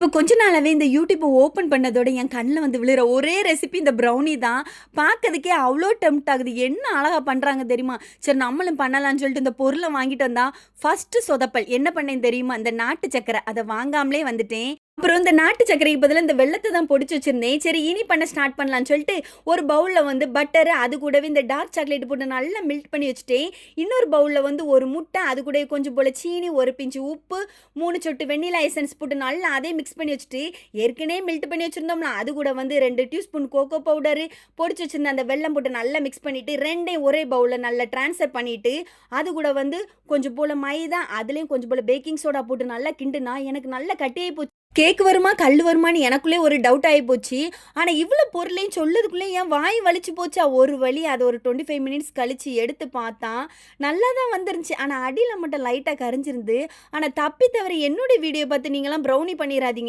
இப்போ கொஞ்ச நாளாவே இந்த யூடியூப்ப ஓப்பன் பண்ணதோட என் கண்ல வந்து விழுற ஒரே ரெசிபி இந்த ப்ரௌனி தான். பார்க்கறதுக்கே அவ்ளோ டெம்ப்ட் ஆகுது. என்ன அழகா பண்றாங்க தெரியுமா? சரி நம்மளும் பண்ணலான்னு சொல்லிட்டு இந்த பொருள வாங்கிட்டு வந்தா, ஃபர்ஸ்ட்டு சொதப்பல். என்ன பண்ணேன் தெரியுமா? இந்த நாட்டு சர்க்கரை. அத வாங்காமலே வந்துட்டேன். அப்புறம் இந்த நாட்டு சர்க்கரைக்கு பதிலா இந்த வெல்லத்த தான் பொடிச்சு வச்சிருந்தேன். சரி இனி பண்ண ஸ்டார்ட் பண்ணலான்னு சொல்லிட்டு, ஒரு பவுல்ல வந்து பட்டர், அது கூடவே இந்த டார்க் சாக்லேட் போட்டு நல்லா மெல்ட் பண்ணி வச்சுட்டேன். இன்னொரு பவுல்ல வந்து ஒரு முட்டை, அது கூடவே கொஞ்சம் போல சீனி, ஒரு பிஞ்ச் உப்பு, 3 சொட்டு வெண்ணிலா எசன்ஸ் போட்டு நல்லா அதையும் மிக்ஸ் பண்ணி வச்சுட்டு, ஏற்கனவே மெல்ட் பண்ணி வச்சிருந்தோம்ல, அது கூட வந்து 2 டீஸ்பூன் கோகோ பவுடரு, பொடிச்சு வச்சிருந்த அந்த வெல்லம் போட்டு நல்லா மிக்ஸ் பண்ணிட்டு, 2யும் ஒரே பவுல்ல நல்லா ட்ரான்ஸ்ஃபர் பண்ணிட்டு, அது கூட வந்து கொஞ்சம் போல மைதா, அதுலயும் கொஞ்சம் போல பேக்கிங் சோடா போட்டு நல்லா கிண்டுனா, எனக்கு நல்லா கட்டியாயி போச்சு. கேக் வருமா? கல்லு வருமான்னு எனக்குள்ளயே ஒரு டவுட் ஆயிப்போச்சு. ஆனா, இவ்ளோ பொருளையும் சொல்லதுக்குள்ள என் வாய் வலிச்சு போச்சா, ஒரு வழி அத ஒரு 25 மினிட்ஸ் கழிச்சு எடுத்து பார்த்தா, நல்லா தான் வந்துருந்துச்சு. ஆனா, அடியில மட்டும் லைட்டா கரிஞ்சிருந்து. ஆனா, தப்பி தவறி என்னுடைய வீடியோ பார்த்து நீங்கலாம் ப்ரௌனி பண்ணிறாதீங்க.